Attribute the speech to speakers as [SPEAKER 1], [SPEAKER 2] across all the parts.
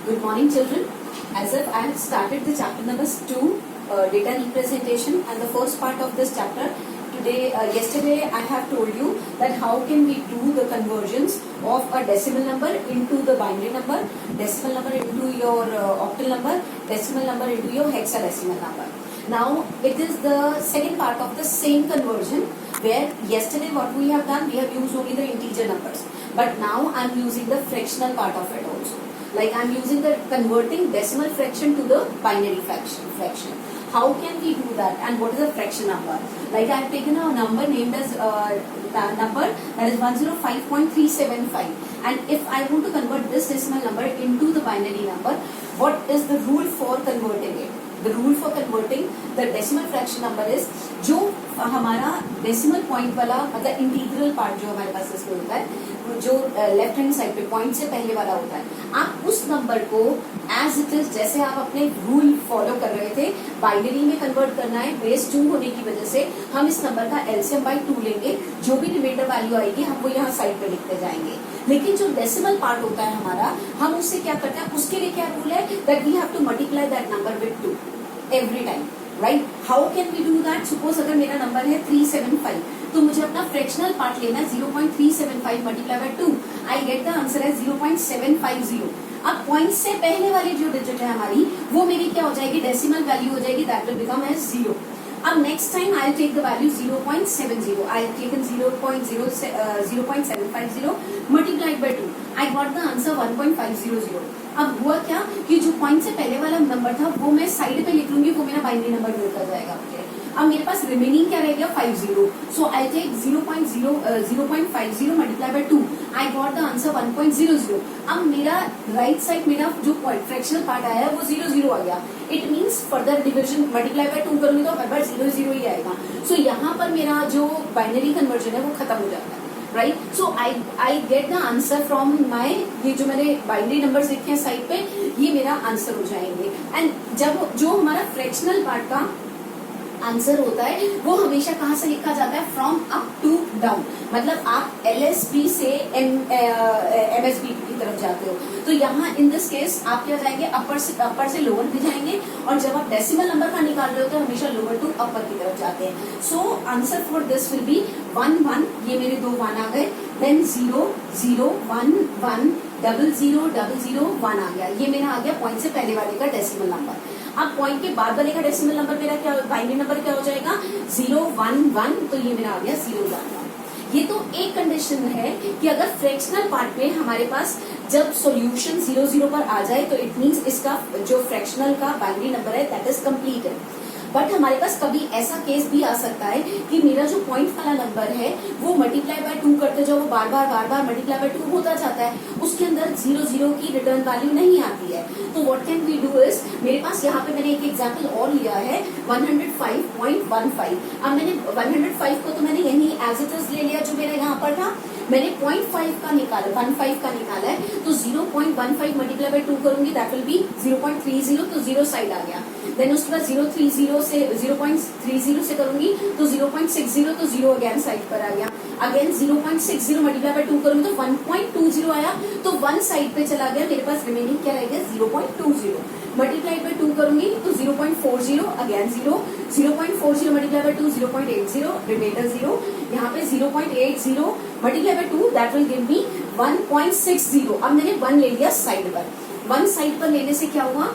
[SPEAKER 1] Good morning, children. As if I have started the chapter number 2, data representation, and the first part of this chapter. Yesterday I have told you that how can we do the conversions of a decimal number into the binary number, decimal number into your octal number, decimal number into your hexadecimal number. Now it is the second part of the same conversion, where yesterday what we have done, we have used only the integer numbers, but now I am using the fractional part of it also. Like I am using the converting decimal fraction to the binary fraction. How can we do that, and what is a fraction number? Like I have taken a number named as number that is 105.375, and if I want to convert this decimal number into the binary number, what is the rule for converting it? The rule for converting the decimal fraction number is, जो हमारा decimal point वाला मतलब integral part जो हमारे पास इसमें होता है, जो लेफ्ट हैंड साइड पे पॉइंट से पहले वाला होता है, आप उस नंबर को एज इट इज, जैसे आप अपने रूल फॉलो कर रहे थे, बाइनरी में कन्वर्ट करना है. बेस 2 होने की वजह से हम इस नंबर का एलसीएम बाई 2 लेंगे. जो भी रिमाइंडर वैल्यू आएगी हम वो यहाँ साइड पे लिखते जाएंगे. लेकिन जो डेसिमल पार्ट होता है हमारा, हम उससे क्या करते हैं, उसके लिए क्या रूल है, that we have to multiply that number with 2 every time. Right, how can we do that? Suppose अगर मेरा नंबर है 375, तो मुझे अपना फ्रैक्शनल पार्ट लेना है 0.375 multiply by 2. I get the answer है 0.750. अब पॉइंट से पहले वाली जो डिजिट है हमारी, वो मेरी क्या हो जाएगी, डेसिमल वैल्यू हो जाएगी, दैट विल बिकम एज 0. अब next time I take the value 0.70. I taken 0.750 multiplied by 2. I got the answer 1.500. अब हुआ क्या कि जो पॉइंट से पहले वाला नंबर था वो मैं साइड पे लिख लूंगी, वो मेरा बाइनरी नंबर मिलता जाएगा मुझे. अब मेरे पास रिमेनिंग क्या रह गया, 50. So I take 0.50 multiply by 2. I got the answer 1.00. अब मेरा राइट साइड, मेरा जो फ्रैक्शनल पार्ट आया है वो 0 आ गया. It means further division multiply by 2 करूंगी तो हर बार 0 ही आएगा. सो यहाँ पर मेरा जो बाइनरी कन्वर्जन है वो खत्म हो जाता है. Right, so I get the answer from my, ये जो मैंने बाइनरी नंबर्स लिखे हैं साइड पे, ये मेरा आंसर हो जाएंगे. एंड जब जो हमारा फ्रैक्शनल पार्ट का आंसर होता है वो हमेशा कहाँ से लिखा जाता है, फ्रॉम अप टू डाउन. मतलब आप एलएसबी से एमएसबी की तरफ जाते हो, तो यहाँ इन दिस केस आप क्या जाएंगे, अपर से लोअर में जाएंगे, और जब आप डेसिमल नंबर का निकाल रहे हो तो हमेशा लोअर टू अपर की तरफ जाते हैं. So answer for this will be 1 1. ये मेरे 2 1 आ गए. देन 0 0 1 1 00 00 1 आ गया. ये मेरा आ गया पॉइंट से पहले वाले का डेसिमल नंबर. अब पॉइंट के बाद वाले का डेसिमल नंबर मेरा क्या, बाइनरी नंबर क्या हो जाएगा, 0 1 1. तो ये मेरा आ गया 0 1 1. ये तो एक कंडीशन है कि अगर फ्रैक्शनल पार्ट में हमारे पास जब सॉल्यूशन 0 0 पर आ जाए तो इट मींस इसका जो फ्रैक्शनल का बाइनरी नंबर है दैट इज कंप्लीटेड. बट हमारे पास कभी ऐसा केस भी आ सकता है कि मेरा जो पॉइंट वाला नंबर है वो मल्टीप्लाई बाय 2 करते जाओ, वो बार बार मल्टीप्लाई बाय 2 होता जाता है, उसके अंदर 0 0 की रिटर्न वैल्यू नहीं आती है. तो what can we do is, मेरे पास यहाँ पे मैंने एक एग्जांपल और लिया है 105.15. अब मैंने 105 को तो मैंने यही एज इट इज ले लिया जो मेरा यहाँ पर था. मैंने 0.5 का निकाला, 15 का निकाला है, तो 0.15 मल्टीप्लाई बाय 2 करूंगी, दैट विल बी 0.30. तो 0 साइड आ गया. देन उसके बाद 0.30 से करूंगी तो 0.60, तो 0 अगेन साइड पर आ गया. अगेन 0.60 मल्टीप्लाई बाय 2 करूंगी तो 1.20 आया, तो 1 साइड पे चला गया. मेरे पास रिमेनिंग क्या रह गया, 0.20. मल्टीप्लाई बाय 2 करूंगी तो 0.40, अगेन 0.40 मल्टीप्लाई बाय 2 0.80, रिमाइंडर 0. यहाँ पे 0.80 multiply by 2 that will give me 1.60. अब मैंने 1 ले लिया साइड पर. 1 साइड पर लेने से क्या हुआ,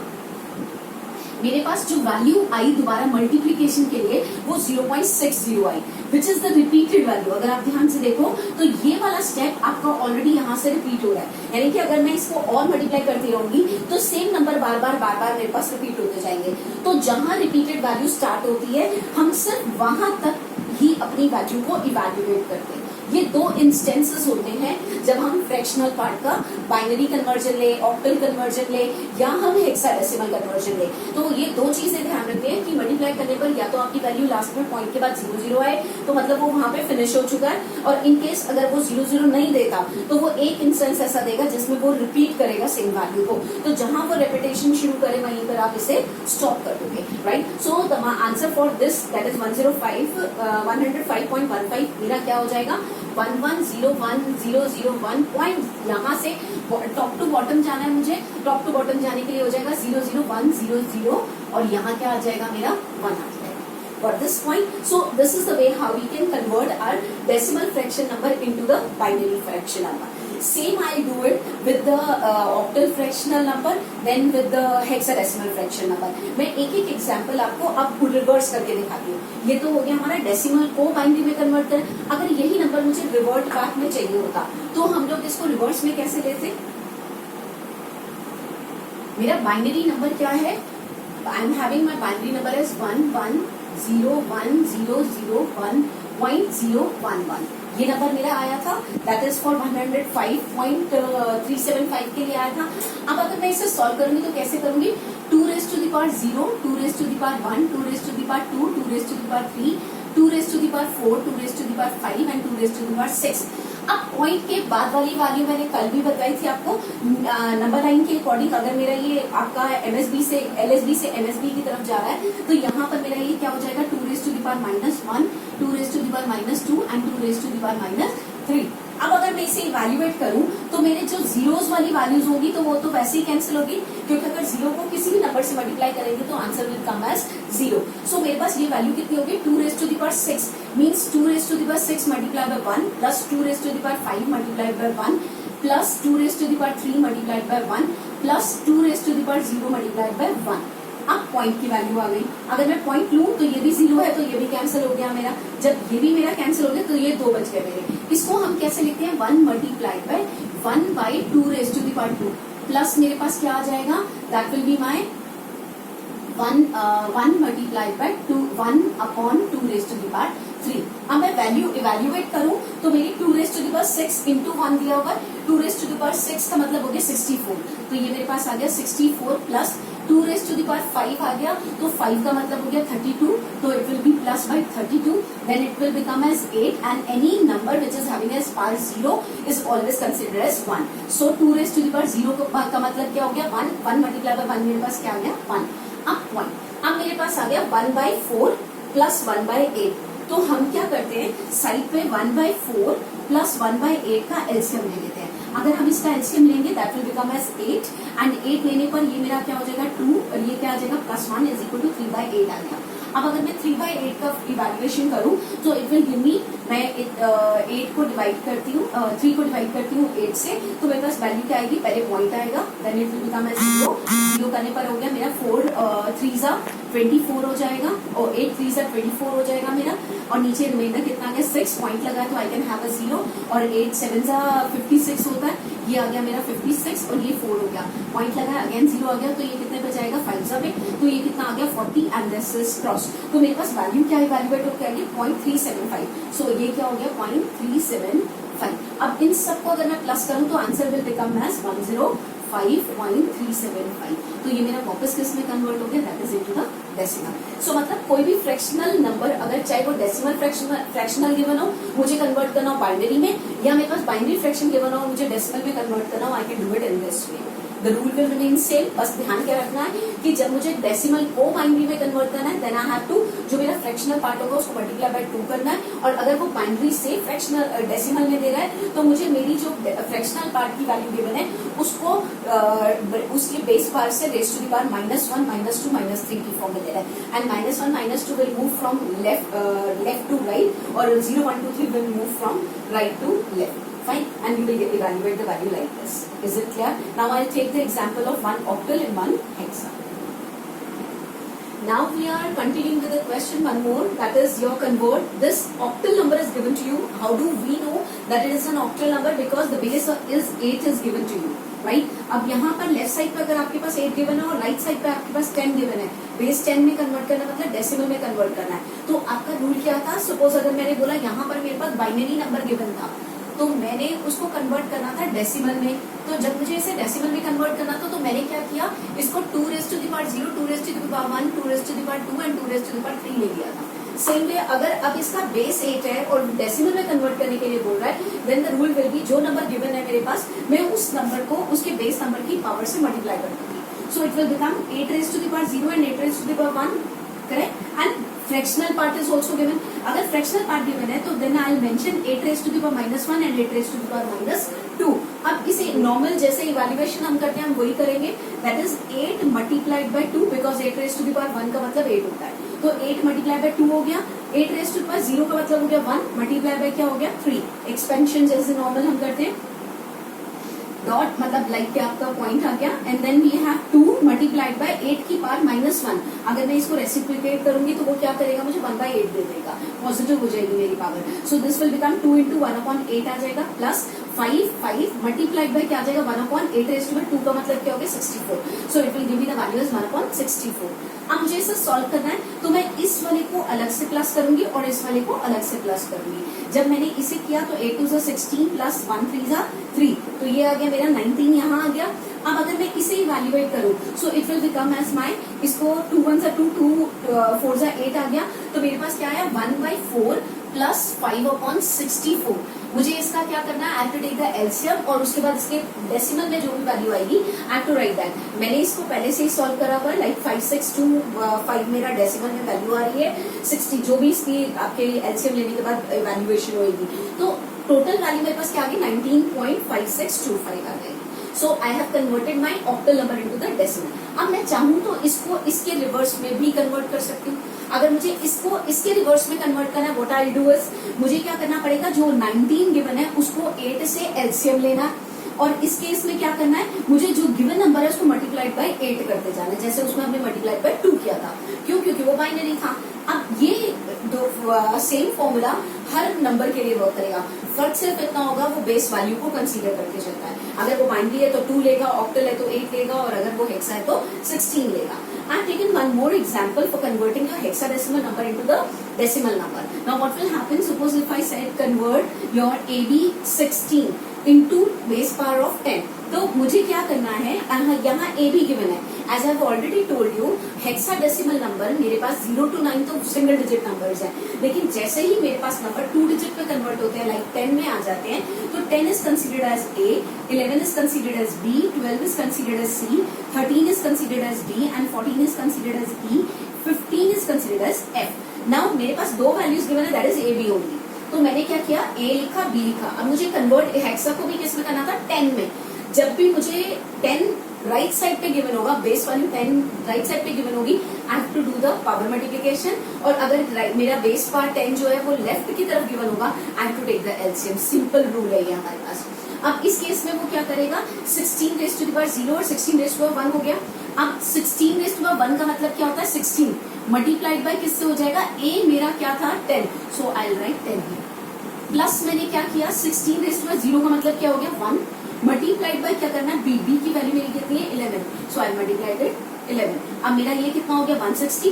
[SPEAKER 1] मेरे पास जो वैल्यू आई दोबारा मल्टीप्लीकेशन के लिए वो 0.60 आई, which is the repeated value. अगर आप ध्यान से देखो तो ये वाला स्टेप आपका ऑलरेडी यहाँ से रिपीट हो रहा है. यानी कि अगर मैं इसको और मल्टीप्लाई करती रहूंगी तो सेम नंबर बार बार मेरे पास रिपीट होते जाएंगे. तो जहां रिपीटेड वैल्यू स्टार्ट होती है हम सिर्फ वहां तक ही अपनी वैल्यू को इवेल्युएट करते हैं. ये 2 इंस्टेंसेस होते हैं जब हम फ्रैक्शनल पार्ट का बाइनरी कन्वर्जन ले, ऑक्टल कन्वर्जन ले, या हम हेक्साडेसिमल कन्वर्जन ले. तो ये 2 चीजें ध्यान रखते हैं कि मल्टीप्लाई करने पर या तो आपकी वैल्यू लास्ट में पॉइंट के बाद 0 0 आए तो मतलब वो वहां पे फिनिश हो चुका है, और इन केस अगर वो 0 0 नहीं देता तो वो एक इंस्टेंस ऐसा देगा जिसमें वो रिपीट करेगा सेम वैल्यू को. तो जहां वो रेपिटेशन शुरू करे वहीं पर आप इसे स्टॉप कर दोगे. Right, so the answer for this that is 105.15 मेरा क्या हो जाएगा, 1101001 पॉइंट यहाँ से टॉप टू बॉटम जाना है मुझे, टॉप टू बॉटम जाने के लिए हो जाएगा 0 0 1 0 0 और यहाँ क्या आ जाएगा मेरा 1 आ जाएगा. Got this point? So this is the way how we can convert our decimal fraction number into the binary fraction number. Same I'll do it with the octal fractional number, then with the hexadecimal fraction number. मैं एक एक example आपको अब reverse करके दिखाती हूँ. ये तो हो गया हमारा डेसिमल को बाइनरी में कन्वर्ट करें. अगर यही नंबर मुझे रिवर्ट बैक में चाहिए होता तो हम लोग इसको रिवर्स में कैसे लेते? मेरा बाइनरी नंबर क्या है? I am having my binary number as 1 1 0 1 0 0 1.011. ये नंबर मेरा आया था, दैट इज फॉर 105.375 के लिए आया था. अब अगर मैं इसे सॉल्व करूंगी तो कैसे करूंगी? 2 raised to the power 0, 2 raised to the power 1, 2 raised to the power 2, 2 raised to the power 3, 2 raised to the power 4, 2 raised to the power 5 and 2 raised to the power 6. अब पॉइंट के बाद वाली value मैंने कल भी बताई थी आपको, नंबर लाइन के अकॉर्डिंग. अगर मेरा ये आपका एमएसबी से एलएसबी से एमएसबी की तरफ जा रहा है तो यहाँ पर मेरा ये क्या हो जाएगा? 2 raised to the power -1, 2 raised to the power -2 and 2 raised to the power -3. अब अगर मैं इसे इवेल्युएट करूं तो मेरे जो जीरोस वाली वैल्यूज होगी तो वो तो वैसे ही कैंसिल होगी, क्योंकि अगर जीरो को किसी भी नंबर से मल्टीप्लाई करेंगे तो आंसर विल कम एज 0. सो मेरे पास ये वैल्यू कितनी होगी? 2 raised to the power 6 means 2 raised to the power 6 multiply by 1 plus 2 raised to the power 5 multiply by 1 plus 2 raised to the power 3 multiply by 1 plus 2 raised to the power 0 multiply by 1. अब point की value आ गई. अगर मैं point लूं तो ये भी 0 है तो ये भी कैंसिल हो गया मेरा. जब ये भी मेरा कैंसिल हो गया तो ये 2 बच गए मेरे. इसको हम कैसे लिखते हैं? 1 multiplied by 1 by 2 raised to the power 2 plus मेरे पास क्या आ जाएगा? That will be my 1 multiplied by 1 upon 2 raised to the power 3. अब मैं वैल्यू इवेल्युएट करूं तो मेरी 2 raised to the power 6 into 1 दिया होगा. 2 raised to the power 6 का मतलब हो गया 64. तो ये मेरे पास आ गया 64 plus 2 raised to the power 5 आ गया तो 5 का मतलब हो गया 32. तो it will be plus by 32. Then it will become as 8 and any number which is having as power 0 is always considered as 1. So 2 raised to the power 0 का मतलब क्या हो गया? 1 मल्टीप्लाई बाय 1 मेरे पास क्या आ गया? 1. अब पॉइंट. अब मेरे पास आ गया 1/4 प्लस 1/8. तो हम क्या करते हैं? साइड पे 1/4 प्लस 1/8 का एलसीएम ले लेते हैं. अगर हम इसका एलसीएम लेंगे that will become as 8 and 8 लेने पर ये मेरा क्या हो जाएगा? 2 और ये क्या आ जाएगा? +1 इज इक्वल टू 3/8 आ गया. अब अगर मैं 3/8 का इवैल्यूएशन करूं तो इट विल गिव मी, मैं 8 को डिवाइड करती हूँ 3 को डिवाइड करती हूँ 8 से तो मेरे पास वैल्यू क्या आएगी? पहले पॉइंट आएगा, then it will become as 0. 0 करने पर हो गया मेरा 4 3 24 हो जाएगा और 8 3 24 हो जाएगा मेरा. और नीचे रिमाइंडर कितना आ गया? 6. पॉइंट लगा तो आई कैन हैव अ 0 और 8 7 56 होता है. ये आ गया मेरा 56 और ये 4 हो गया. पॉइंट लगा अगेन 0 आ गया तो ये कितने पे जाएगा? 5 में. तो ये कितना आ गया? 40 एंड दिस इज क्रॉस. तो मेरे पास वैल्यू क्या इवैल्यूएट होकर आ गई? 0.375. सो ये क्या हो गया? 0.375. अब इन सबको अगर मैं प्लस करूं तो आंसर विल बिकम एज 105.375. तो ये मेरा वापस किस में कन्वर्ट हो गया? That is into the decimal. So मतलब कोई भी फ्रैक्शनल नंबर अगर चाहे वो डेसिमल फ्रैक्शनल गिवन हो, मुझे कन्वर्ट करना हो बाइनरी में, या मेरे पास बाइनरी फ्रैक्शन गिवन हो मुझे डेसिमल में कन्वर्ट करना हो, I can do it in this way. The rule will remain same. बस ध्यान क्या रखना है कि जब मुझे डेसिमल को बाइनरी में कन्वर्ट करना है देन आई हैव टू, जो मेरा फ्रैक्शनल पार्ट होगा उसको मल्टीप्लाई बाय 2 करना है. और अगर वो बाइनरी से फ्रैक्शनल डेसिमल में दे रहा है तो मुझे मेरी जो फ्रैक्शनल पार्ट की वैल्यू गिवन है उसको उसके बेस पार्ट से रेज़ टू द पावर -1 -2 -3 की फॉर्म में दे रहा है. And -1 -2 will move from left to right और 0 1 2 3 will move from right to left. Fine, and you will evaluate the value like this. Is it clear? Now I'll take the example of one octal and one hexa. Now we are continuing with the question one more, that is your convert. This octal number is given to you. How do we know that it is an octal number? Because the base is 8 is given to you, right? अब यहाँ पर left side पे अगर आपके पास 8 given है और right side पे आपके पास 10 गिवन है, बेस 10 में कन्वर्ट करना मतलब डेसिमल में कन्वर्ट करना है. तो आपका रूल क्या था? सपोज अगर मैंने बोला यहाँ पर मेरे पास बाइनरी नंबर गिवन था तो मैंने उसको कन्वर्ट करना था डेसिमल में. तो जब मुझे इसे डेसिमल में कन्वर्ट करना था तो मैंने क्या किया? इसको 2 raised to the power 0, 2 raised to the power 1, 2 raised to the power 2 and 2 raised to the power 3 ले लिया था. सेम वे अगर अब इसका बेस 8 है और डेसिमल में कन्वर्ट करने के लिए बोल रहा है then the rule will be, जो नंबर गिवन है मेरे पास मैं उस नंबर को उसके बेस नंबर की पावर से मल्टीप्लाई कर दूंगी. So it will become 8 raised to the power 0 and 8 raised to the power 1. Correct. And fractional part is also given. अगर फ्रैक्शनल पार्ट गिवन है तो then I will mention 8 raised to the power -1 and 8 raised to the power -2. अब इसे normal जैसे evaluation हम करते हैं हम वही करेंगे, that is 8 multiplied by 2 because 8 raise to the power 1 का मतलब 8 होता है, तो 8 मल्टीप्लाई बाय 2 हो गया, 8 रेज टू द पावर 0 का मतलब हो गया 1 मल्टीप्लाई बाय क्या हो गया 3, एक्सपेंशन जैसे नॉर्मल हम करते हैं, डॉट मतलब लाइक के आपका पॉइंट आ गया, and then we have 2 multiplied by 8 की पावर -1, अगर मैं इसको रेसिप्लिकेट करूंगी तो वो क्या करेगा, मुझे 1/8 दे देगा, पॉजिटिव हो जाएगी मेरी power, so this will become 2 into 1/8 आ जाएगा, प्लस 5 मल्टीप्लाइड बाय क्या आ जाएगा 1/8 रेज टू द 2 का मतलब क्या हो गया 64, सो it will give me the value is 1/64। अब मुझे इसे सॉल्व करना है तो मैं इस वाले को अलग से प्लस करूंगी और इस वाले को अलग से प्लस करूंगी। जब मैंने इसे किया तो 8 2 16 प्लस 1 3 3, तो ये आ गया मेरा 19 यहाँ आ गया। अब अगर मैं इसे इवैल्यूएट करूं so it will become as my, इसको 2 1 2 2 4 8 आ गया, तो मेरे पास क्या आया 1/4 प्लस 5/64। मुझे इसका क्या करना है, I have to take the LCM और उसके बाद इसके डेसिमल में जो भी वैल्यू आएगी I have to write that. मैंने इसको पहले से ही सॉल्व करा हुआ है, लाइक 5625 मेरा डेसिमल में वैल्यू आ रही है, 60 जो भी इसकी आपके एलसीएम लेने के बाद इवैल्यूएशन होगी, तो टोटल वैल्यू मेरे पास क्या आ गई 19.5625 आ गई। So I have converted my octal number into the decimal. अब मैं चाहूं तो इसको इसके रिवर्स में भी कन्वर्ट कर सकती हूँ। अगर मुझे इसको इसके रिवर्स में कन्वर्ट करना है, व्हाट आई डू इज, मुझे क्या करना पड़ेगा, जो 19 गिवन है उसको 8 से एलसीएम लेना, और इस केस में क्या करना है, मुझे जो गिवन नंबर है उसको मल्टीप्लाइड बाय 8 करते जाना है, जैसे उसमें हमने मल्टीप्लाइड बाय 2 किया था, क्यों, क्योंकि वो बाइनरी था। अब ये दो सेम फॉर्मूला हर नंबर के लिए वर्क करेगा, फर्क सिर्फ इतना होगा वो बेस वैल्यू को कंसीडर करके चलता है। अगर वो बाइनरी है तो 2 लेगा, ऑक्टल है तो 8 लेगा, और अगर वो हेक्सा है तो 16 लेगा। आई have taken one more example for converting your hexadecimal number into the decimal number. Now what will happen, suppose if I said convert your AB 16 into base power of 10, तो मुझे क्या करना है, यहाँ A भी गिवन है, as I have already told you hexadecimal number मेरे पास 0 to 9 तो सिंगल डिजिट नंबर्स हैं, लेकिन जैसे ही मेरे पास नंबर 2 डिजिट में कन्वर्ट होते हैं, लाइक 10 में आ जाते हैं, तो 10 is considered as A, 11 is considered as B, 12 is considered as C, 13 is considered as D and 14 is considered as E, 15 is considered as F। Now मेरे पास दो वैल्यूज गिवन है, that is A B only, तो मैंने क्या किया, A लिखा B लिखा। अब मुझे कन्वर्ट हेक्सा को भी किस में करना था, 10 में। जब भी मुझे 10 राइट साइड पे गिवन होगा, बेस वैल्यू 10 राइट साइड पे गिवन होगी, I have to do the power multiplication, और अगर मेरा बेस पार्ट 10 जो है वो लेफ्ट की तरफ गिवन होगा, I have to take the LCM. Simple rule है ये हमारे पास। अब इस केस में वो क्या करेगा, 16 रेज टू द पावर 0 और 16 रेज टू द पावर 1 हो गया। अब 16 रेज टू द पावर 1 का मतलब क्या होता है, 16 मल्टीप्लाइड बाय किससे हो जाएगा, A मेरा क्या था 10, so I will write 10 here. Plus मैंने क्या किया, 16 रेज टू द 0 का मतलब क्या हो गया 1, मल्टीप्लाइड बाय क्या करना है, B की वैल्यू मेरी कितनी है 11, सो आई मल्टीप्लाइड इट 11। अब मेरा ये कितना हो गया 160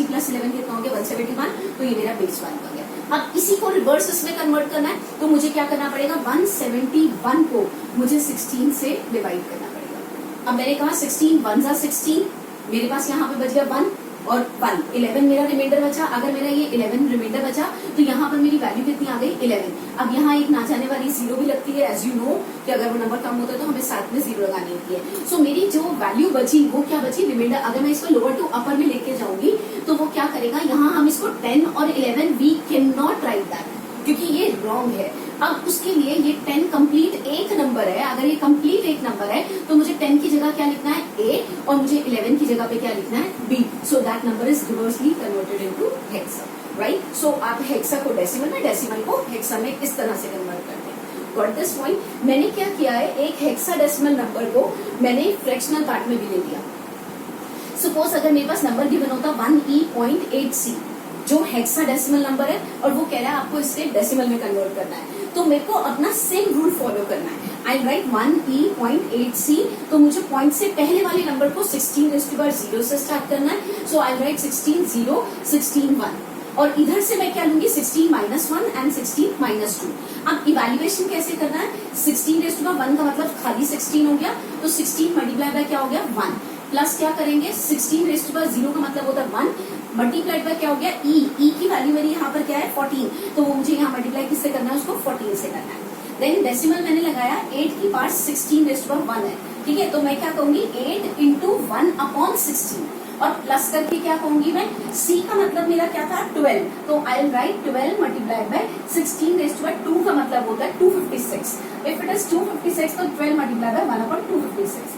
[SPEAKER 1] प्लस 11 कितना हो गया 171, तो ये मेरा बेस वैल्यू आ गया। अब इसी को रिवर्स इसमें कन्वर्ट करना है, तो मुझे क्या करना पड़ेगा, 171 को मुझे 16 से डिवाइड करना पड़ेगा। अब मैंने कहा 16 1 जा 16, मेरे पास यहाँ पे बच गया 1 और 1, 11 मेरा रिमाइंडर बचा। अगर मेरा ये 11 रिमाइंडर बचा तो यहाँ पर मेरी वैल्यू कितनी आ गई 11। अब यहाँ एक ना जाने वाली 0 भी लगती है, एज यू नो कि अगर वो नंबर कम होता है तो हमें साथ में 0 लगानी होती है। सो मेरी जो वैल्यू बची वो क्या बची, रिमाइंडर। अगर मैं इसको लोअर टू अपर में लेके जाऊंगी तो वो क्या करेगा, यहाँ हम इसको 10 और 11 we can not write that क्योंकि ये रॉन्ग है। अब उसके लिए ये 10 कंप्लीट एक नंबर है, अगर ये कंप्लीट एक नंबर है तो मुझे 10 की जगह क्या लिखना है A और मुझे 11 की जगह पे क्या लिखना है B, so that number is reversely converted into hexa, right. So आप हेक्सा को डेसिमल में, डेसिमल को हेक्सा में इस तरह से कन्वर्ट करते हैं। Got this point. मैंने क्या किया है, एक हेक्सा डेसिमल नंबर को मैंने फ्रैक्शनल पार्ट में भी ले लिया। सपोज अगर मेरे पास नंबर गिवन होता 1E.8C जो हेक्साडेसिमल नंबर है और वो कह रहा है आपको इससे डेसिमल में कन्वर्ट करना है, तो मेरे को अपना सेम रूल फॉलो करना है। आई राइट 1E.8C, तो मुझे पॉइंट से पहले वाले नंबर को 16⁻0 से स्टार्ट करना है। सो आई राइट 16 0 16 1, और इधर से मैं क्या लूंगी 16 -1 एंड 16 -2। अब इवैल्यूएशन कैसे करना है, 16⁻1 का मतलब खाली 16 हो गया, तो 16 मल्टीप्लाई बाय क्या हो गया 1, प्लस क्या करेंगे 16⁻0 का मतलब होता है 1, मल्टीप्लाइड बाय क्या हो गया E की वैल्यू मेरी यहाँ पर क्या है 14, तो वो मुझे यहाँ मल्टीप्लाई किससे करना है, उसको 14 से करना है। देन डेसिमल मैंने लगाया 8 की पावर 16⁻1 है, ठीक है। तो मैं क्या कहूंगी 8 × 1/16, और प्लस करके क्या कहूंगी मैं, c का मतलब मेरा क्या था 12, तो I will write 12 multiplied by 16 raise to 2 का मतलब होता है 256। इफ इट इज 256 तो 12 मल्टीप्लाइड बाय 1 अपॉन 256।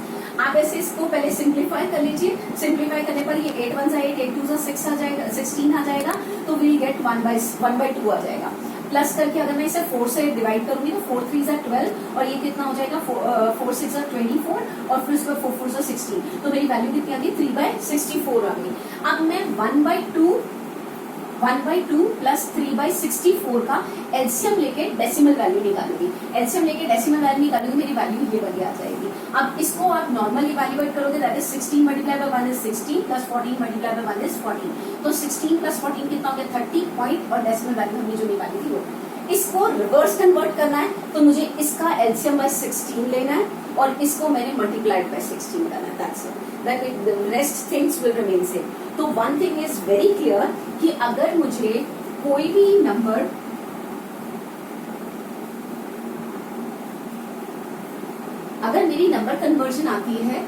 [SPEAKER 1] आप ऐसे इसको पहले सिंप्लीफाई कर लीजिए। सिंप्लीफाई करने पर ये 8 1 8, 8 2 6 आ जाएगा, 16 आ जाएगा, तो विल गेट 1/2 आ जाएगा। प्लस करके अगर मैं इसे 4 से डिवाइड करूंगी तो 4 3 12 और ये कितना हो जाएगा 4 6 24 और फिर इसका 4 4 16, तो मेरी वैल्यू कितनी आ गई 3/64 आ गई। अब मैं 1/2 प्लस 3/64 का एलसीएम लेके डेसिमल वैल्यू निकालूंगी। एलसीएम लेके डेसिमल वैल्यू निकालूंगी, मेरी वैल्यू ये वाली आ जाएगी। अब इसको आप नॉर्मल इवैल्यूएट करोगे, that is 16 multiply by 1 is 16 plus 14 multiply by 1 is 14, तो 16 प्लस 14 कितना हो गया 30 पॉइंट, और डेसिमल वैल्यू हमने जो निकाली थी वो। इसको रिवर्स कन्वर्ट करना है तो मुझे इसका एलसीएम बाय 16 लेना है और इसको मैंने मल्टीप्लाइड बाय 16 करना है, that's it, that rest things will remain same. तो one thing is very clear कि अगर मुझे कोई भी नंबर अगर मेरी नंबर कन्वर्जन आती है,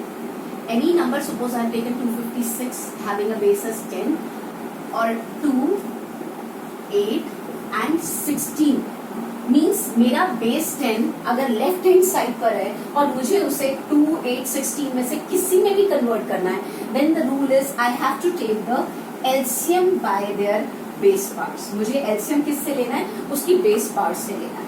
[SPEAKER 1] any number suppose I have taken 256 having a base as 10 और 2 8 एंड 16 मीन्स मेरा बेस 10 अगर लेफ्ट हैंड साइड पर है और मुझे उसे 2 8 16 में से किसी में भी कन्वर्ट करना है, then the rule is I have to take the LCM by their base parts. मुझे एलसीएम किससे लेना है, उसकी बेस पार्ट से लेना है।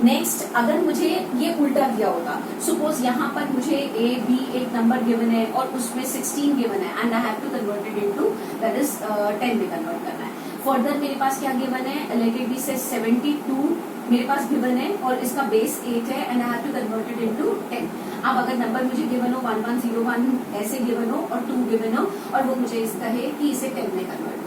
[SPEAKER 1] नेक्स्ट, अगर मुझे ये उल्टा दिया होगा, सपोज यहाँ पर मुझे ए बी एक नंबर गिवन है और उसमें 16 गिवन है and I have to convert it into that is 10 में कन्वर्ट करना है। फर्दर मेरे पास क्या गिवन है, लेट इट बी से 72 मेरे पास गिवन है और इसका बेस 8 है and I have to convert it into 10। अब अगर नंबर मुझे गिवन हो 1101 ऐसे गिवन हो और 2 गिवन हो और वो मुझे इस कहे कि इसे 10 में कन्वर्ट करो।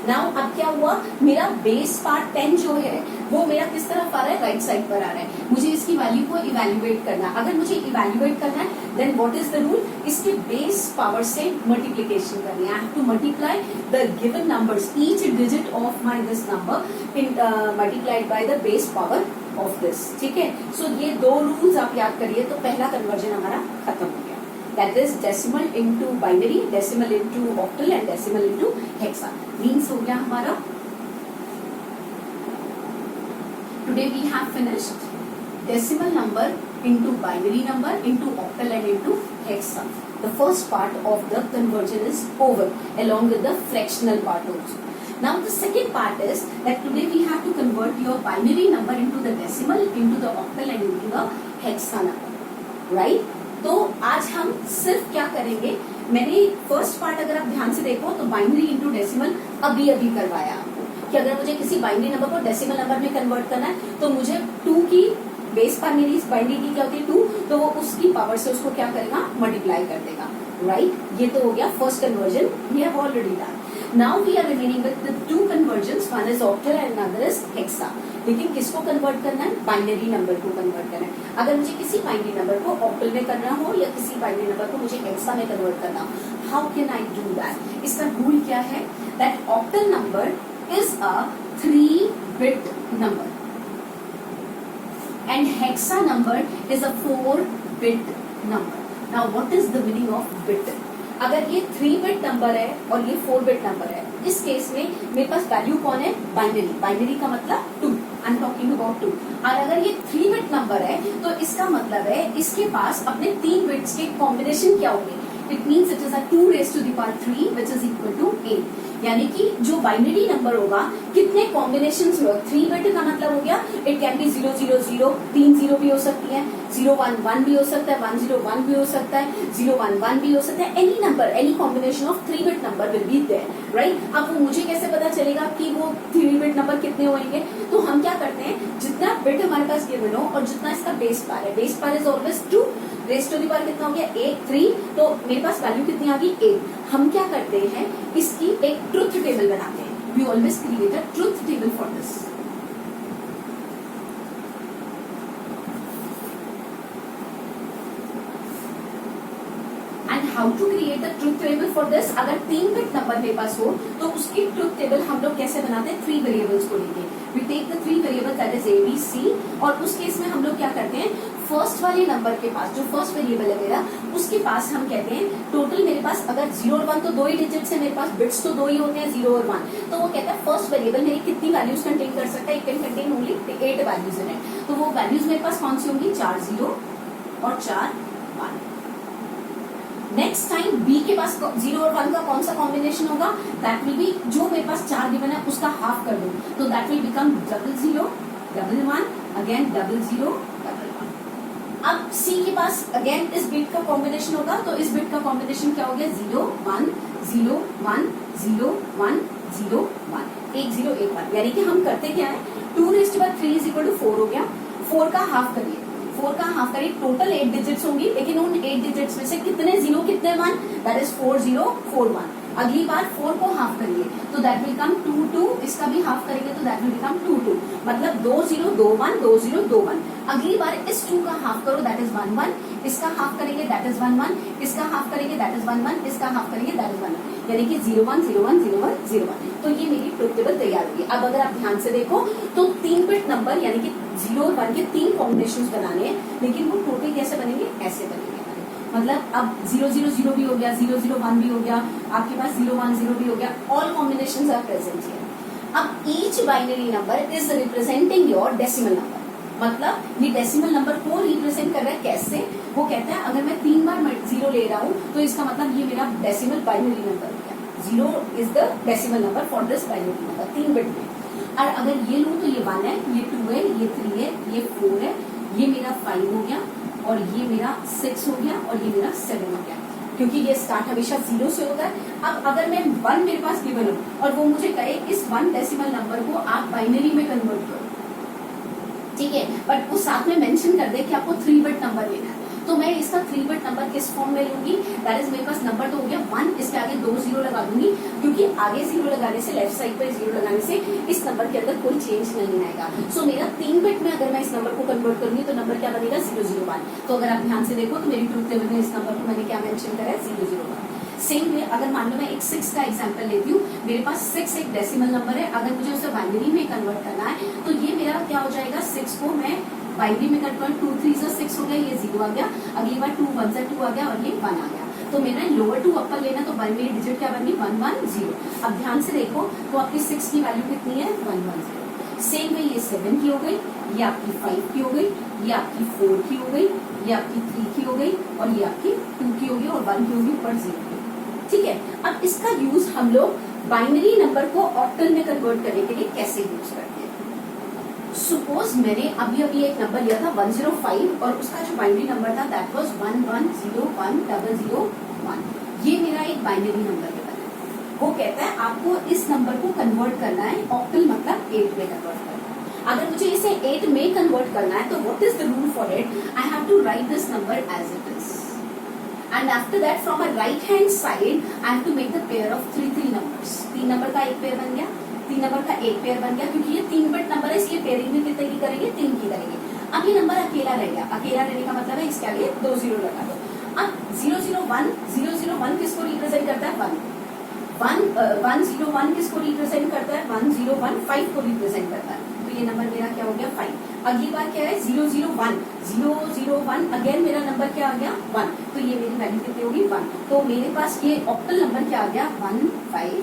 [SPEAKER 1] नाउ अब क्या हुआ, मेरा बेस पार्ट 10 जो है वो मेरा किस तरफ आ रहा है, राइट साइड पर आ रहा है। मुझे इसकी वैल्यू को इवैल्यूएट करना है। अगर मुझे इवैल्यूएट करना है then what is the rule, इसके बेस पावर से मल्टीप्लिकेशन करनी है। I have to multiply the given numbers, each digit of my this number in multiplied by the base power of this. ठीक है, सो ये दो रूल्स आप याद करिए तो पहला कन्वर्जन हमारा खत्म हो गया। That is decimal into binary, decimal into octal and decimal into hexa. Means हो गया हमारा। Today we have finished decimal number into binary number into octal and into hexa. The first part of the conversion is over along with the fractional part also. Now the second part is that today we have to convert your binary number into the decimal, into the octal and into the hexa number. Right? तो आज हम सिर्फ क्या करेंगे, मैंने first part अगर आप ध्यान से देखो तो बाइनरी इंटू डेसिमल अभी करवाया आपको कि अगर मुझे किसी बाइनरी नंबर को डेसिमल नंबर में कन्वर्ट करना है तो मुझे 2 की बेस पर मेरी बाइनरी की क्या होती है 2, तो वो उसकी पावर से उसको क्या करेगा, मल्टीप्लाई कर देगा। राइट, ये तो हो गया first conversion, we have already done. Now we are remaining with the 2 conversions, one is octal and another is hexa. लेकिन किसको कन्वर्ट करना है, बाइनरी नंबर को कन्वर्ट करना है। अगर मुझे किसी बाइनरी नंबर को ऑक्टल में करना हो या किसी बाइनरी नंबर को मुझे हेक्सा में कन्वर्ट करना हो, how can I do that? इसका रूल क्या है, that octal number is a 3-bit number and hexa number is a 4-bit number. Now what is the meaning of bit? अगर ये 3-bit नंबर है और ये 4-bit नंबर है, इस केस में मेरे पास वैल्यू कौन है, बाइनरी। बाइनरी का मतलब 2, आई एम टॉकिंग अबाउट 2। और अगर ये 3-bit नंबर है तो इसका मतलब है इसके पास अपने 3 बिट्स के कॉम्बिनेशन क्या होंगे, it means it is a 2 raised to the power 3 which is equal to 8। यानी कि जो बाइनरी नंबर होगा कितने कॉम्बिनेशन में, 3-bit का मतलब हो गया इट कैन बी 0 0 0, 3 0 भी हो सकती है, 0 1 1 भी हो सकता है, 1 0 1 भी हो सकता है, 0 1 1 भी हो सकता है, any number, any combination of 3-bit number will be there. Right, अब वो मुझे कैसे पता चलेगा कि वो 3-bit नंबर कितने होंगे, तो हम क्या करते हैं, जितना बिट हमारे पास गिवन हो और जितना इसका बेस पार है, बेस पार is always 2, raise to the power कितना हो गया 8 3, तो मेरे पास वैल्यू कितनी आ गई 8। हम क्या करते हैं, इसकी एक ट्रुथ टेबल बनाते हैं। We always create a truth table for this. And how to create a truth table for this, अगर 3-bit नंबर मेरे पास हो तो उसकी ट्रुथ टेबल हम लोग कैसे बनाते हैं, 3 वेरिएबल्स को लेके। We take the 3 variables that is A B C, और उस केस में हम लोग क्या करते हैं, फर्स्ट वाले नंबर के पास जो फर्स्ट वेरिएबल है मेरा, उसके पास हम कहते हैं टोटल मेरे पास अगर 0 और 1 तो दो ही डिजिट्स है मेरे पास, बिट्स तो दो ही होते हैं 0 और 1, तो वो कहता है फर्स्ट वेरिएबल मेरी कितनी वैल्यूज कंटेन कर सकता है, it can contain only 8 values in it. तो वो वैल्यूज मेरे पास कौन सी होंगी, 4 0 और 4 1। नेक्स्ट टाइम बी के पास 0 और 1 का कौन सा कॉम्बिनेशन होगा, दैट विल बी जो मेरे पास 4 गिवन है उसका हाफ कर दूं, तो दैट विल बिकम 0 0 1 1 अगेन 0 0 1 1। अब सी के पास अगेन इस बिट का कॉम्बिनेशन होगा, तो इस बिट का कॉम्बिनेशन क्या हो गया, 0 1 0 1 0 1 0 1 1 0 1 1। यानी कि हम करते क्या है, 2⁻³ = 4 हो गया, 4 का हाफ करिए, 4 का हाफ करिए, टोटल 8 डिजिट्स होंगी, लेकिन उन 8 डिजिट्स में से कितने 0 कितने 1, दैट इज 4 0 4 1। अगली बार 4 को हाफ करिए तो दैट विल कम 2 2, इसका भी हाफ करेंगे तो दैट विल बिकम 2 2, मतलब 2 0 2 1 2 0 2 1। अगली बार इस 2 का हाफ करो दैट इज 1 1, इसका हाफ करेंगे दैट इज 1 1, इसका हाफ करेंगे दैट इज 1 1, इसका हाफ करेंगे दैट इज 1 1, यानी कि 0 1 0 1 0 1 0 1। तो ये मेरी ट्रुथ टेबल तैयार होगी। अब अगर आप ध्यान से देखो तो 3 बिट नंबर यानी कि 0 और 1 के 3 कॉम्बिनेशन बनाने हैं, लेकिन वो टोटल कैसे बनेंगे, ऐसे बनेंगे। मतलब अब 0 0 0 भी हो गया, 0 0 1 भी हो गया, आपके पास 0 1 0 भी हो गया, all combinations are present here. अब each binary number is representing your decimal number, मतलब ये डेसिमल नंबर को रिप्रेजेंट कर रहा है कैसे, वो कहता है अगर मैं 3 बार 0 ले रहा हूँ तो इसका मतलब ये मेरा डेसिमल बाइनरी नंबर हो गया, 0 is the decimal number for this binary number 3 bit में। और अगर ये लूँ तो ये 1 है, ये 2 है, ये 3 है, ये 4 है, ये मेरा 5 हो गया, और ये मेरा 6 हो गया, और ये मेरा 7 हो गया, क्योंकि ये स्टार्ट हमेशा 0 से होता है। अब अगर मैं 1 मेरे पास गिवन हो और वो मुझे कहे इस 1 डेसिमल नंबर को आप बाइनरी में कन्वर्ट करो, ठीक है, बट वो साथ में मेंशन कर दे कि आपको 3 बिट नंबर लेना है, तो मैं इसका 3 बिट नंबर किस फॉर्म में लूंगी, दैट इज मेरे पास नंबर तो हो गया 1, इसके आगे 2 0 लगा दूंगी, क्योंकि आगे 0 लगाने से, लेफ्ट साइड पे 0 लगाने से इस नंबर के अंदर कोई चेंज नहीं आएगा। सो मेरा 3 बिट में अगर मैं इस नंबर को कन्वर्ट करूंगी तो नंबर क्या बनेगा, 0 0 1। तो अगर आप ध्यान से देखो तो मेरी ट्रुथ टेबल में इस नंबर को मैंने क्या मेंशन करा है, 0 0 1। सेम वे अगर मान लो मैं एक 6 का एग्जांपल लेती हूँ, मेरे पास 6 एक डेसिमल नंबर है, अगर मुझे उसे बाइनरी में कन्वर्ट करना है तो ये मेरा क्या हो जाएगा, 6 को मैं बाइनरी में कन्वर्ट, 2 3 से 6 हो गया, ये 0 आ गया, अगली बार 2 1 से 2 आ गया, और ये 1 आ गया। तो मैंने लोअर टू अपर लेना, तो मेरी डिजिट क्या बनी, 1 1 0। अब ध्यान से देखो तो आपकी 6 की वैल्यू कितनी है, 1 1 0। सेम वे ये 7 की हो गई, ये आपकी 5 की हो गई, ये आपकी 4 की हो गई, ये आपकी 3 की हो गई, और ये आपकी 2 की होगी, और 1 की होगी, ऊपर 0 की। ठीक है, अब इसका यूज हम लोग बाइनरी नंबर को ऑक्टल में कन्वर्ट करने के लिए कैसे यूज करते हैं। सपोज मैंने अभी अभी एक नंबर लिया था 105 और उसका जो बाइनरी नंबर था दैट वाज 11010001। ये मेरा एक बाइनरी नंबर है, वो कहता है आपको इस नंबर को कन्वर्ट करना है ऑक्टल, मतलब 8 में कन्वर्ट करना है। अगर मुझे इसे 8 में कन्वर्ट करना है तो what is the rule for it, I have to write this number as it is, and after that from a right hand side I have to make the pair of 3 numbers। 3 number का एक pair बन गया, 3 number का एक pair बन गया, क्योंकि ये 3 बिट नंबर है इसलिए पेयरिंग में कितने की करेंगे, 3 की करेंगे। अब ये नंबर अकेला रह गया, अकेला रहने का मतलब है इसके आगे 2 0 लगा दो। अब 001 किसको रिप्रेजेंट करता है, 101 किसको रिप्रेजेंट करता है, 1015 को रिप्रेजेंट करता है, तो ये नंबर मेरा क्या हो गया 5। अगली बार क्या है 001 अगेन मेरा नंबर क्या आ गया 1, तो ये मेरी वैल्यू कितनी होगी 1। तो मेरे पास ये ऑक्टल नंबर क्या आ गया 151,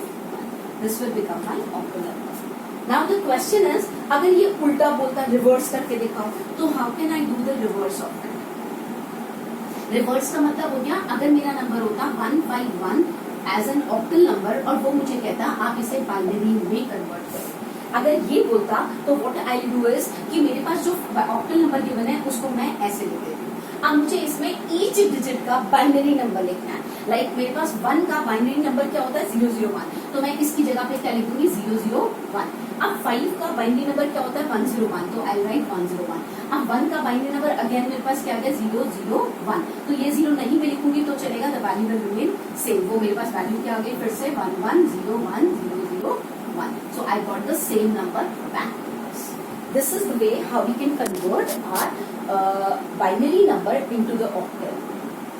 [SPEAKER 1] this will become my octal number. Now the question is, अगर ये उल्टा बोलता रिवर्स करके दिखाओ तो how can I do the reverse of it. Reverse का मतलब हो गया अगर मेरा नंबर होता 151 एज एन ऑक्टल नंबर और वो मुझे कहता आप इसे बाइनरी में कन्वर्ट करो, अगर ये बोलता तो व्हाट आई डू इज कि मेरे पास जो ऑक्टल नंबर गिवन है उसको मैं ऐसे लिख देती हूँ। अब मुझे इसमें ईच डिजिट का बाइनरी नंबर लिखना है, लाइक मेरे पास 1 का बाइनरी नंबर क्या होता है 001, तो मैं इसकी जगह पे क्या लिख दूंगी 001। अब 5 का बाइनरी नंबर क्या होता है 101, तो आई राइट 101। अब 1 का बाइनरी नंबर अगेन मेरे पास क्या आ गया 001, तो ये 0 नहीं भी लिखूंगी तो चलेगा, the value will remain same. वो मेरे पास वैल्यू क्या आ गई फिर से 11010001, so I got the same number back to us. This is the way how we can convert our binary number into the octal.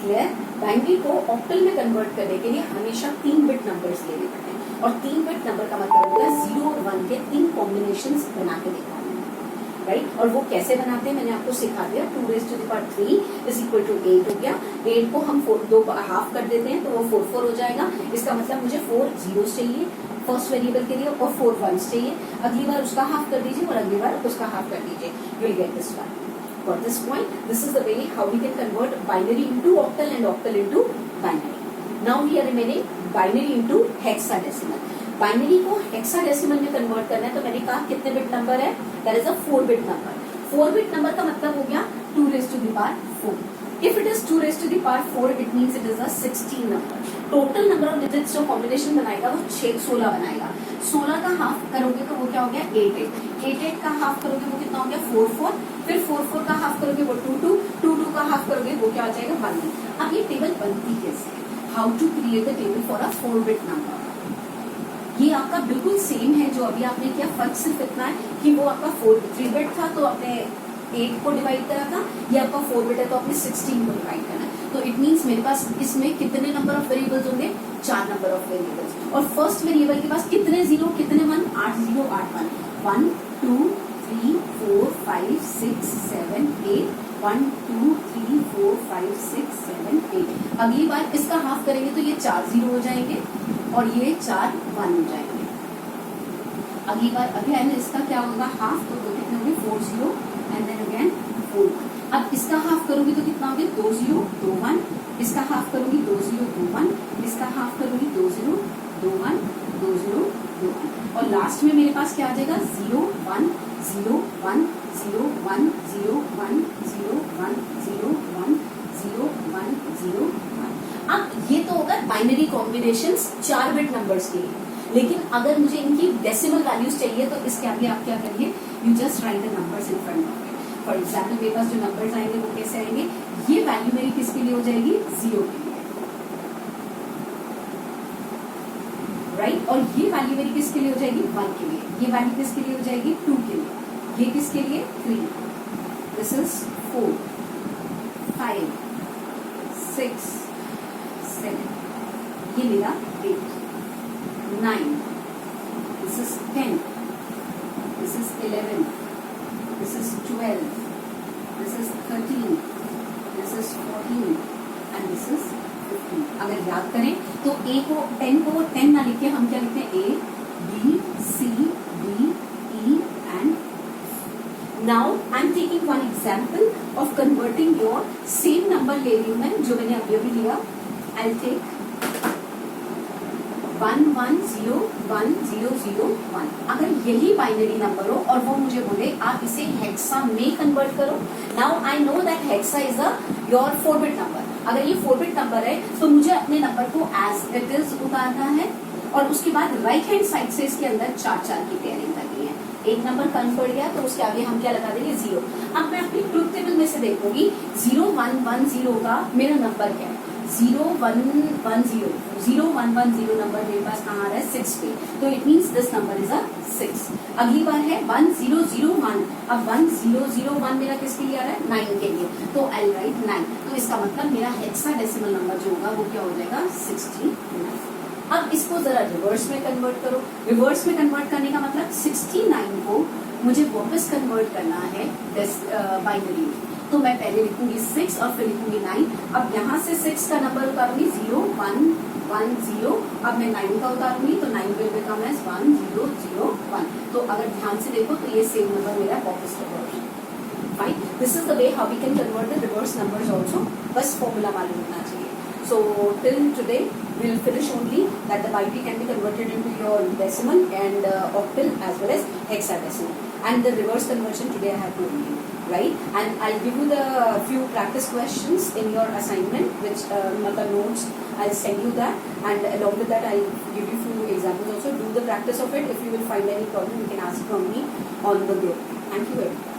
[SPEAKER 1] Clear? Binary को octal में convert करने के लिए हमेशा 3 बिट नंबर्स लेने पड़ते हैं, और 3 बिट नंबर का मतलब होता है 0 और 1 के 3 कॉम्बिनेशंस बना के दिखाना, राइट। और वो कैसे बनाते हैं मैंने आपको सिखा दिया। 2 raised to the power 3 is equal to 8 हो गया। 8 को हम दो हाफ कर देते हैं तो वो 4 हो जाएगा। इसका मतलब मुझे 4 zeros चाहिए फर्स्ट वेरिएबल के लिए और 4 ones चाहिए। अगली बार उसका हाफ कर दीजिए और अगली बार उसका हाफ कर दीजिए, you will get this one. For this point, this is the way how we can convert binary into octal and octal into binary. Now we are remaining binary into hexadecimal. Binary को hexadecimal में convert करना है तो मैंने कहा कितने bit number है, that is a 4 bit number. 4 bit number का मतलब हो गया 2 raised to the power 4। If it is 2 raised to the power 4 it means it is a 16 number. Total number of digits जो कॉम्बिनेशन बनाएगा वो 16 बनाएगा। 16 का हाफ करोगे तो वो क्या हो गया 8 का हाफ करोगे वो कितना हो गया 4 फिर 4 का हाफ करोगे वो 2 का हाफ करोगे वो क्या हो जाएगा 1। अब ये टेबल बनती कैसे है, how to create the table for a 4 bit number. ये आपका बिल्कुल सेम है जो अभी आपने किया, फर्क सिर्फ इतना है कि वो आपका 3 बिट था तो आपने 8 को डिवाइड करा था, ये आपका 4 बिट है तो आपने 16 को डिवाइड करना है। तो इट मींस मेरे पास इसमें कितने नंबर ऑफ वेरिएबल्स होंगे 4 नंबर ऑफ वेरिएबल्स। और फर्स्ट वेरिएबल के पास कितने 0 कितने 1 8 0 8 1 1 2 3 4 5 6 7 8 1 2 3 4 5 6 7 8। अगली बार इसका हाफ करेंगे तो ये 4 0 हो जाएंगे और ये 4 1 हो जाएंगे। अगली बार अगेन इसका क्या होगा हाफ, तो कितने होंगे 4 0 एंड देन अगेन 4 1। अब इसका हाफ करोगे तो कितना होंगे 2 0 2 1। इसका हाफ करोगी 2 0 2 1। इसका हाफ करोगी 2 0 2 1 2 0 2 1। और लास्ट में मेरे पास क्या आ जाएगा 0 1 0 1 0 1 0 1 0 1 0 1 0 1 0 1। अब ये तो होगा बाइनरी कॉम्बिनेशंस 4 बिट नंबर्स के लिए। लेकिन अगर मुझे इनकी डेसिमल वैल्यूज चाहिए तो इसके आगे आप क्या करिए, you just right the numbers in front of it. For example मेरे पास जो नंबर्स आएंगे वो कैसे आएंगे, ये वैल्यू मेरी किसके लिए हो जाएगी 0 के लिए, राइट। और ये वैल्यू मेरी किसके लिए हो जाएगी 1 के लिए, ये वैल्यू किसके लिए हो जाएगी 2 के लिए, ये किसके लिए 3, दिस इज 4 5 6 7, ये मेरा 8 9, this is 10, this is 11, this is 12, this is 13, this is 14 and this is 15। अगर याद करें तो A को 10 को 10 ना लिख के हम क्या लिखते हैं A B C D E and now I'm taking one example of converting your same number ले रही हूँ मैं जो मैंने अभी अभी लिया। I'll take 1 1 0 1 0 0 1। अगर यही बाइनरी नंबर हो और वो मुझे बोले आप इसे हेक्सा में कन्वर्ट करो, now I know that hexa is a your 4 bit number. अगर ये 4 बिट नंबर है तो मुझे अपने नंबर को एज इट इज उतारना है और उसके बाद राइट हैंड साइड से इसके अंदर 4 की पेयरिंग करनी है। एक नंबर कम पड़ गया तो उसके आगे हम क्या लगा देंगे 0। अब मैं अपनी ट्रुथ टेबल में से देखूंगी 0 1 1 0 का मेरा नंबर क्या है, 0 1 1 0 0 1 1 0 नंबर मेरे पास कहाँ आ रहा है 6 पे, तो it means this number is a 6। अगली बार है 1 0 0 1। अब 1 0 0 1 मेरा किसके लिए आ रहा है 9 के लिए, तो आई राइट 9। तो इसका मतलब मेरा हेक्साडेसिमल नंबर जो होगा वो क्या हो जाएगा 69। अब इसको जरा रिवर्स में कन्वर्ट करो। रिवर्स में कन्वर्ट करने का मतलब 69 को मुझे वापस कन्वर्ट करना है बाइनरी में। तो मैं पहले लिखूंगी 6 और फिर लिखूंगी 9। अब यहाँ से 6 का नंबर उतारूंगी 0 1 1 0। अब मैं 9 का उतारूंगी तो 9 विल बिकम एज 1 0 0 1। तो अगर ध्यान से देखो तो ये सेम नंबर मेरा वापस convert. Fine, this is the way how we can convert the reverse numbers also. बस फॉर्मूला मालूम होना चाहिए। So till today we'll finish only that the binary can be converted into your decimal and octal as well as hexadecimal, and the reverse conversion today I have told you, right? And I'll give you the few practice questions in your assignment which notes I'll send you that, and along with that I'll give you few examples also. Do the practice of it. If you will find any problem you can ask from me on the group. Thank you very much.